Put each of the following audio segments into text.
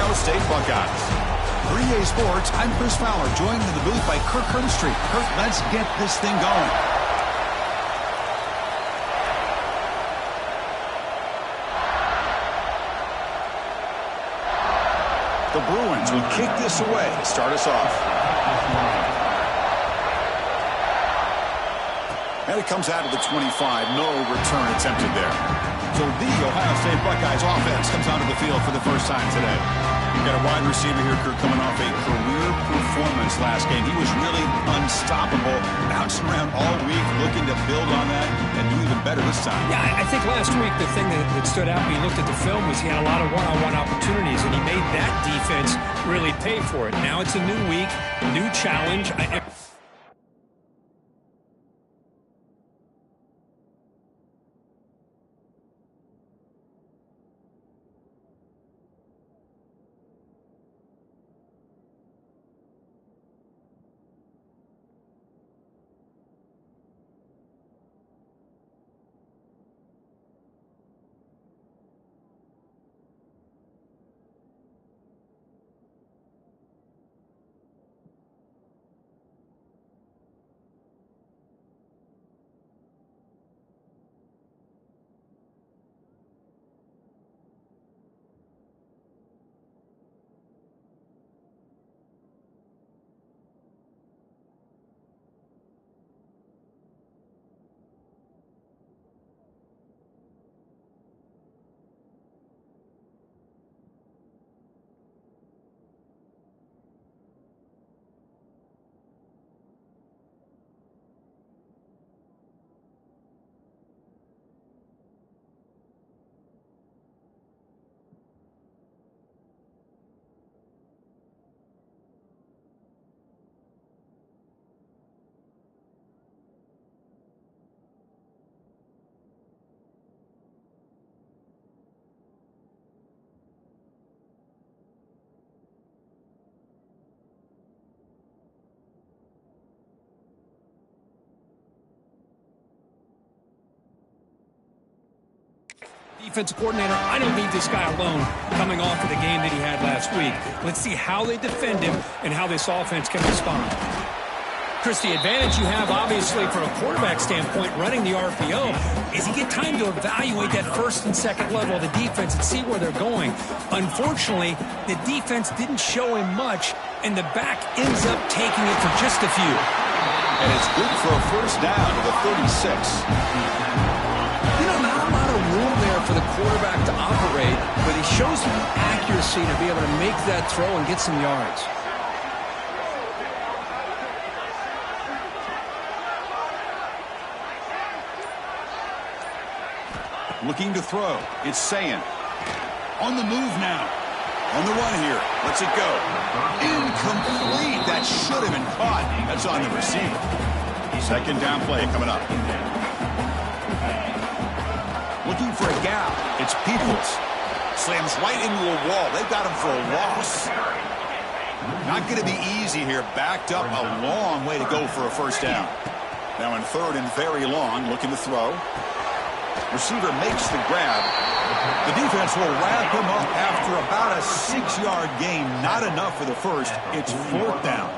Ohio State Buckeyes. For EA Sports, I'm Chris Fowler, joined in the booth by Kirk Herbstreit. Kirk, let's get this thing going. The Bruins will kick this away to start us off. And it comes out of the 25. No return attempted there. So the Ohio State Buckeyes offense comes onto the field for the first time today. You've got a wide receiver here, Kirk, coming off a career performance last game. He was really unstoppable, bouncing around all week, looking to build on that and do even better this time. Yeah, I think last week the thing that stood out when you looked at the film was he had a lot of one-on-one opportunities, and he made that defense really pay for it. Now it's a new week, new challenge. Defensive coordinator, I don't need this guy alone coming off of the game that he had last week. Let's see how they defend him and how this offense can respond. Chris, the advantage you have, obviously, from a quarterback standpoint, running the RPO, is you get time to evaluate that first and second level of the defense and see where they're going. Unfortunately, the defense didn't show him much, and the back ends up taking it for just a few. And it's good for a first down to the 36. You know, not a lot of room there for the quarterback to operate, but he shows some accuracy to be able to make that throw and get some yards. Looking to throw. It's Sayin. On the move now. On the run here. Lets it go. Incomplete. That should have been caught. That's on the receiver. Second down play coming up. Looking for a gap. It's Peoples. Slams right into a wall. They've got him for a loss. Not going to be easy here. Backed up a long way to go for a first down. Now in third and very long. Looking to throw. Receiver makes the grab. The defense will wrap him up after about a 6-yard gain. Not enough for the first. It's fourth down.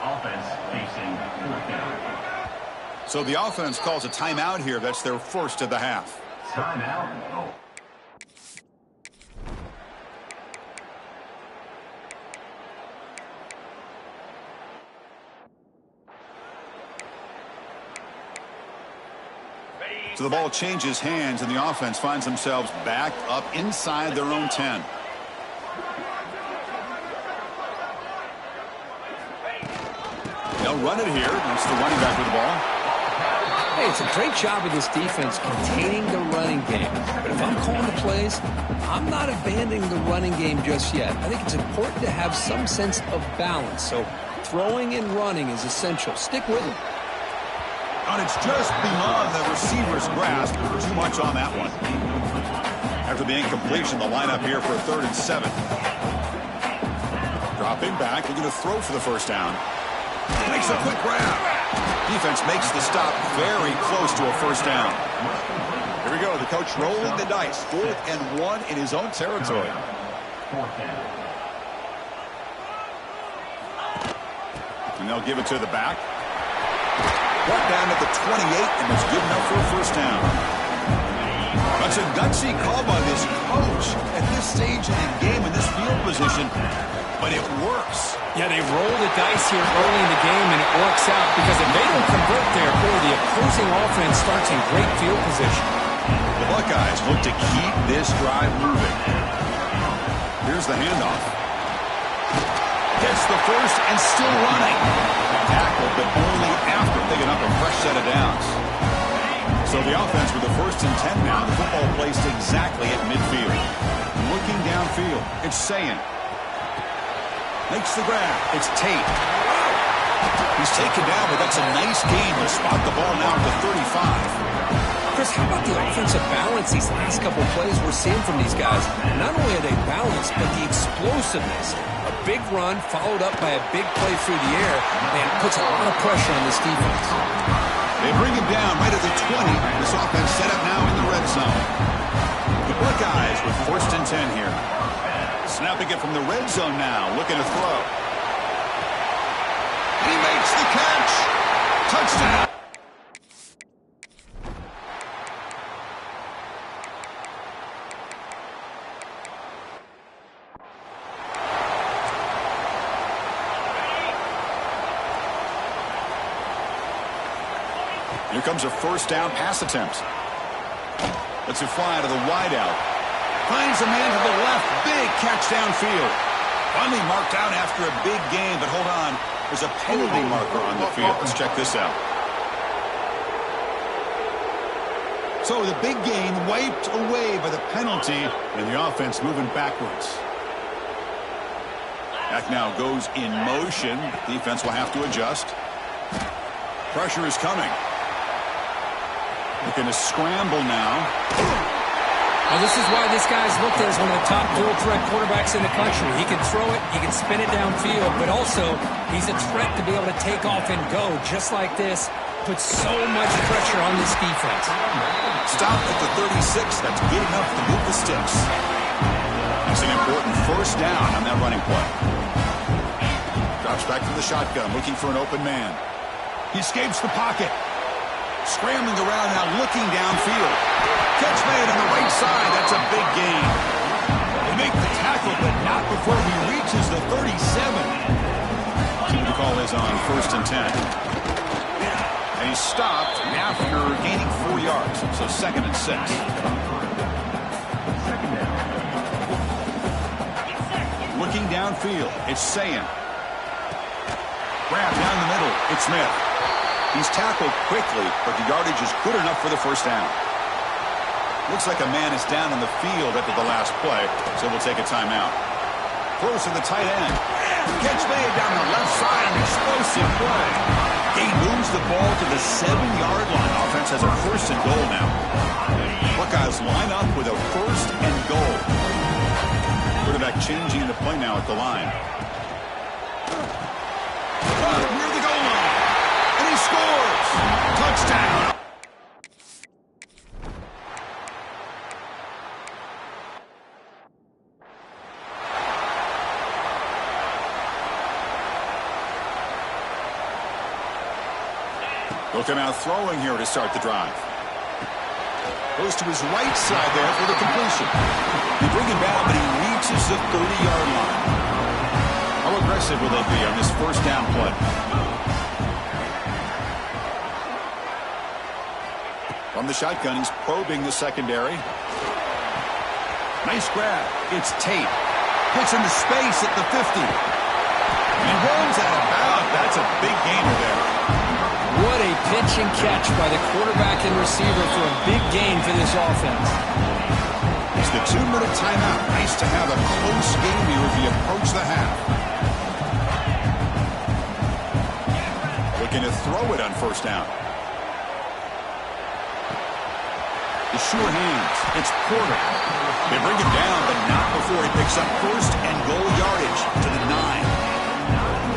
Offense facing fourth down. So the offense calls a timeout here. That's their first of the half. Timeout. So the ball changes hands, and the offense finds themselves back up inside their own 10. They'll run it here. That's the running back with the ball. Hey, it's a great job of this defense containing the running game. But if I'm calling the plays, I'm not abandoning the running game just yet. I think it's important to have some sense of balance. So throwing and running is essential. Stick with it. And it's just beyond the receiver's grasp. Too much on that one. After the incompletion, the lineup here for a 3rd and 7. Dropping back, looking to throw for the first down. Makes a quick grab. Defense makes the stop very close to a first down. Here we go. The coach rolling the dice. 4th and 1 in his own territory. 4th down. And they'll give it to the back. Brought down to the 28, and it's good enough for a first down. That's a gutsy call by this coach at this stage of the game in this field position, but it works. Yeah, they roll the dice here early in the game, and it works out because if they don't convert there, boy, the opposing offense starts in great field position. The Buckeyes look to keep this drive moving. Here's the handoff. Gets the first and still running. Tackle, but only after picking up a fresh set of downs. So the offense with the 1st and 10 now. The football placed exactly at midfield. Looking downfield, it's Sayin. Makes the grab. It's Tate. He's taken down, but that's a nice gain to spot the ball now at the 35. Chris, how about the offensive balance these last couple plays we're seeing from these guys? Not only are they balanced, but the explosiveness. A big run followed up by a big play through the air, and puts a lot of pressure on this defense. They bring him down right at the 20. This offense set up now in the red zone. The Buckeyes with 1st and 10 here. Snapping it from the red zone now, looking to throw. He makes the catch. Touchdown. Here comes a first down pass attempt. Lets it fly to the wideout. Finds a man to the left. Big catch downfield. Finally marked out after a big gain, but hold on. There's a penalty marker on the field. Let's check this out. So the big gain wiped away by the penalty, and the offense moving backwards. Back now goes in motion. Defense will have to adjust. Pressure is coming. Looking to scramble now. Well, this is why this guy's looked at as one of the top dual threat quarterbacks in the country. He can throw it, he can spin it downfield, but also he's a threat to be able to take off and go just like this. Puts so much pressure on this defense. Stop at the 36. That's good enough to move the sticks. That's an important first down on that running play. Drops back to the shotgun, looking for an open man. He escapes the pocket. Scrambling around now, looking downfield. Catch made on the right side. That's a big gain. They make the tackle, but not before he reaches the 37. Team call is on 1st and 10. And he's stopped after gaining 4 yards. So 2nd and 6. Looking downfield. It's Sayin. Grab down the middle. It's Smith. He's tackled quickly, but the yardage is good enough for the first down. Looks like a man is down on the field after the last play, so we'll take a timeout. Throws to the tight end. Catch made down the left side, an explosive play. He moves the ball to the 7-yard line. Offense has a 1st and goal now. Buckeyes line up with a 1st and goal. Quarterback changing the play now at the line. Near the goal line. And he scores! Touchdown! Looking out throwing here to start the drive. Goes to his right side there for the completion. They bring him down, but he reaches the 30-yard line. How aggressive will they be on this first down play? From the shotgun, he's probing the secondary. Nice grab. It's Tate. Puts into space at the 50. He runs out of bounds. That's a big gainer there. What a pitch and catch by the quarterback and receiver for a big gain for this offense. It's the 2-minute timeout. Nice to have a close game here as we approach the half. Looking to throw it on first down. The sure hands. It's Porter. They bring him down, but not before he picks up 1st and goal yardage to the 9.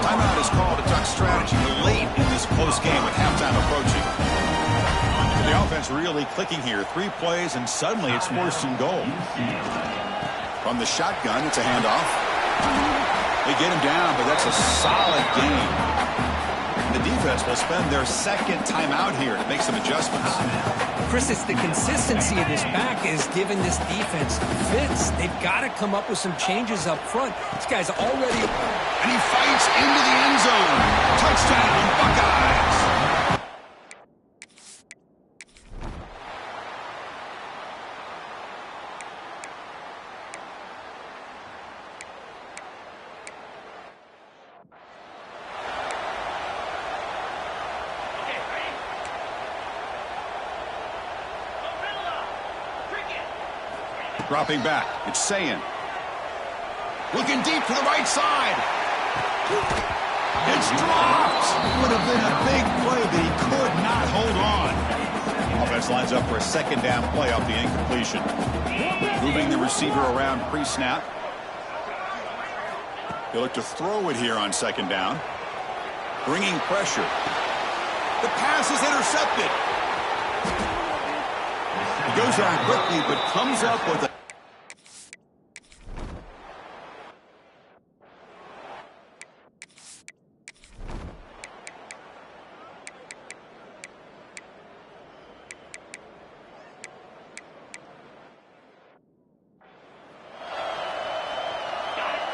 Timeout is called to duck strategy late in this close game with halftime approaching. The offense really clicking here. 3 plays, and suddenly it's 1st and goal. From the shotgun, it's a handoff. They get him down, but that's a solid gain. The defense will spend their second timeout here to make some adjustments. Chris, it's the consistency of this back is giving this defense fits. They've got to come up with some changes up front. This guy's already... And he fights into the end zone. Touchdown, Buckeyes. Dropping back, it's Sayin. Looking deep to the right side. It's dropped. Would have been a big play, but he could not hold on. Offense lines up for a second down play off the incompletion. Moving the receiver around pre-snap. He'll look to throw it here on second down. Bringing pressure. The pass is intercepted. He goes down quickly, but comes up with a...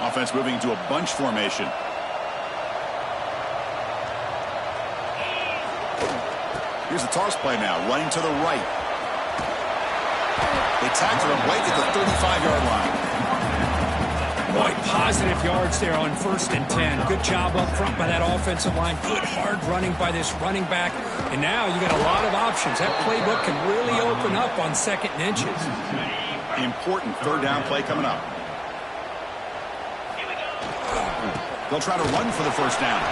Offense moving to a bunch formation. Here's a toss play now, running to the right. They tackle him right at the 35-yard line. Boy, positive yards there on 1st and 10. Good job up front by that offensive line. Good hard running by this running back. And now you got a lot of options. That playbook can really open up on 2nd and inches. Important 3rd down play coming up. They'll try to run for the 1st down.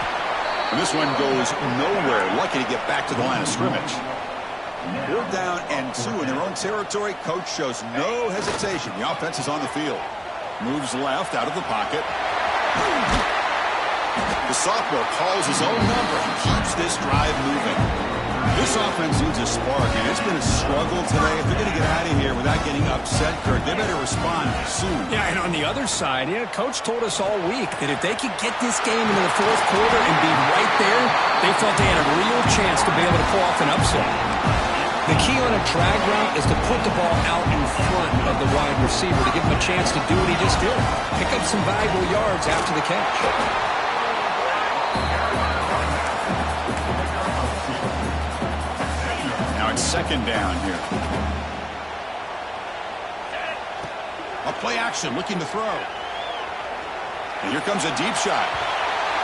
And this one goes nowhere. Lucky to get back to the line of scrimmage. 4th down and 2 in their own territory. Coach shows no hesitation. The offense is on the field. Moves left out of the pocket. The sophomore calls his own number and keeps this drive moving. This offense needs a spark, and it's been a struggle today. If they're going to get out of here without getting upset, Kirk, they better respond soon. Yeah, and on the other side, Coach told us all week that if they could get this game into the 4th quarter and be right there, they felt they had a real chance to be able to pull off an upset. The key on a drag route is to put the ball out in front of the wide receiver to give him a chance to do what he just did. Pick up some valuable yards after the catch. Now it's 2nd down here. A play action looking to throw. And here comes a deep shot.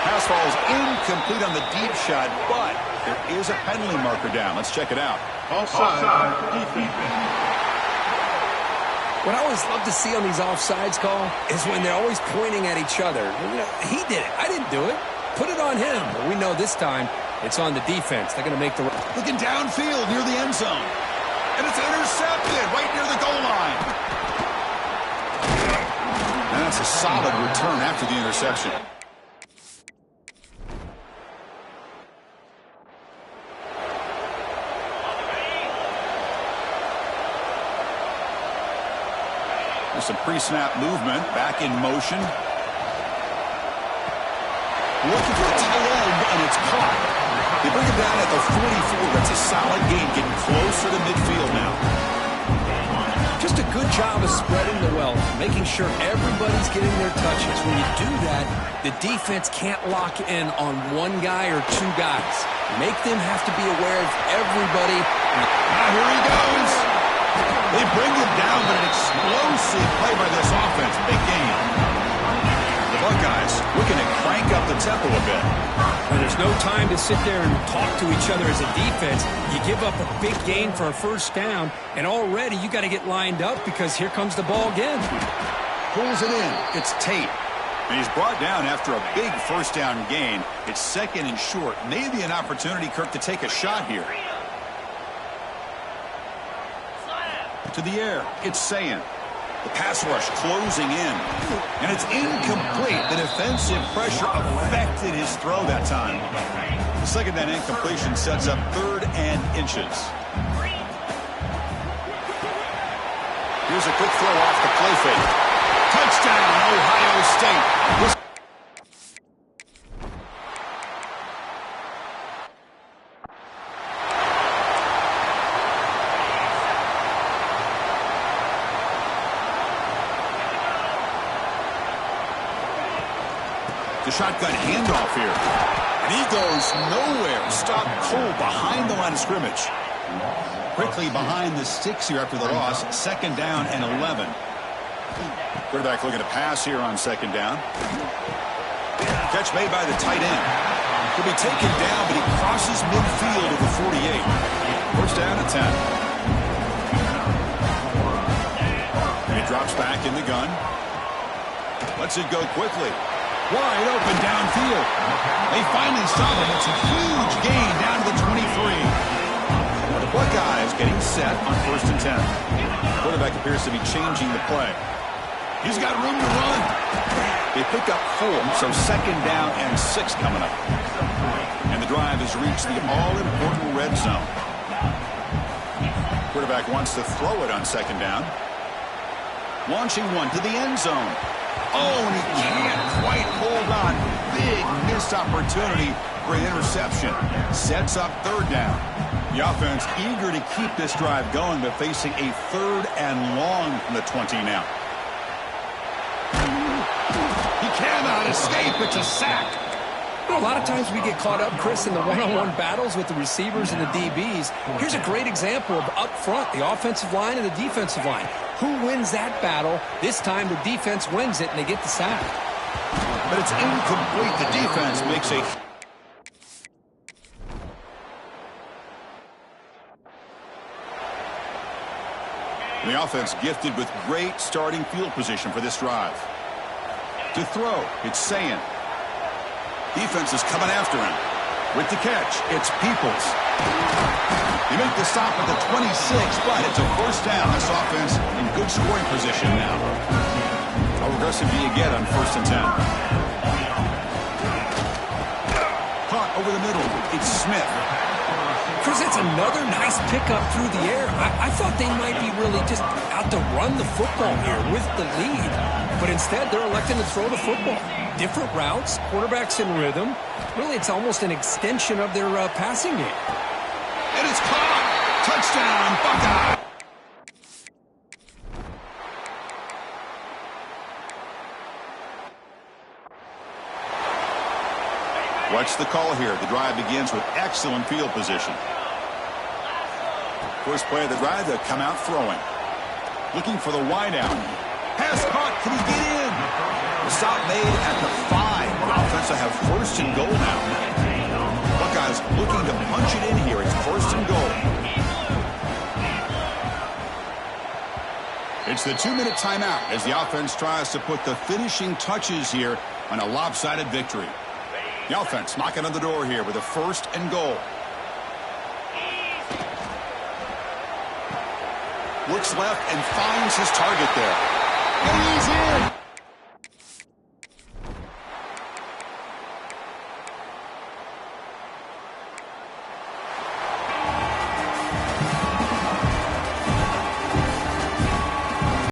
Pass falls incomplete on the deep shot, but there is a penalty marker down. Let's check it out. Offside. What I always love to see on these offsides call is when they're always pointing at each other. He did it. I didn't do it. Put it on him. Well, we know this time it's on the defense. They're going to make the... Looking downfield near the end zone. And it's intercepted right near the goal line. And that's a solid return after the interception. There's some pre-snap movement. Back in motion. Looking for the tight end, and it's caught. They bring him down at the 44. That's a solid gain, getting closer to midfield now. Just a good job of spreading the wealth, making sure everybody's getting their touches. When you do that, the defense can't lock in on one guy or two guys. Make them have to be aware of everybody. Now here he goes. They bring him down, but an explosive play by this offense. Big game. The Buckeyes looking to crank up the tempo a bit. And there's no time to sit there and talk to each other as a defense. You give up a big gain for a 1st down, and already you got to get lined up because here comes the ball again. Pulls it in. It's Tate. And he's brought down after a big 1st down gain. It's 2nd and short. Maybe an opportunity, Kirk, to take a shot here. To the air. It's Sayin. The pass rush closing in. And it's incomplete. The defensive pressure affected his throw that time. The 2nd down incompletion sets up 3rd and inches. Here's a quick throw off the play fake. Touchdown, Ohio State. The shotgun handoff here. And he goes nowhere. Stopped cold behind the line of scrimmage. Quickly behind the sticks here after the loss. 2nd down and 11. Quarterback looking to pass here on 2nd down. Catch made by the tight end. He'll be taken down, but he crosses midfield at the 48. 1st down and 10. And he drops back in the gun. Lets it go quickly. Wide open downfield. They finally stop him. It's a huge gain down to the 23. The Buckeyes getting set on 1st and 10. Quarterback appears to be changing the play. He's got room to run. They pick up 4, so 2nd down and 6 coming up. And the drive has reached the all-important red zone. Quarterback wants to throw it on 2nd down. Launching one to the end zone. Oh, and he can't quite hold on. Big missed opportunity for an interception. Sets up 3rd down. The offense eager to keep this drive going, but facing a 3rd and long from the 20 now. He cannot escape. It's a sack. A lot of times we get caught up, Chris, in the one-on-one battles with the receivers and the DBs. Here's a great example of up front, the offensive line and the defensive line. Who wins that battle? This time the defense wins it, and they get the sack. But it's incomplete. The defense makes a... The offense gifted with great starting field position for this drive. To throw, it's Sayin. Defense is coming after him. With the catch, it's Peoples. They make the stop at the 26, but it's a 1st down. This offense in good scoring position now. How aggressive do you get on 1st and 10? Caught over the middle. It's Smith. Chris, it's another nice pickup through the air. I thought they might be really just out to run the football here with the lead. But instead, they're electing to throw the football. Different routes, quarterbacks in rhythm. Really, it's almost an extension of their passing game. And it's caught. Touchdown, Buckeye. What's the call here? The drive begins with excellent field position. First play of the drive, they'll come out throwing. Looking for the wideout. Pass caught. Can he get in? The stop made at the 5. The offense will have 1st and goal now. Buckeyes looking to punch it in here. It's 1st and goal. It's the 2-minute timeout as the offense tries to put the finishing touches here on a lopsided victory. The offense knocking on the door here with a 1st and goal. Looks left and finds his target there. And he's in.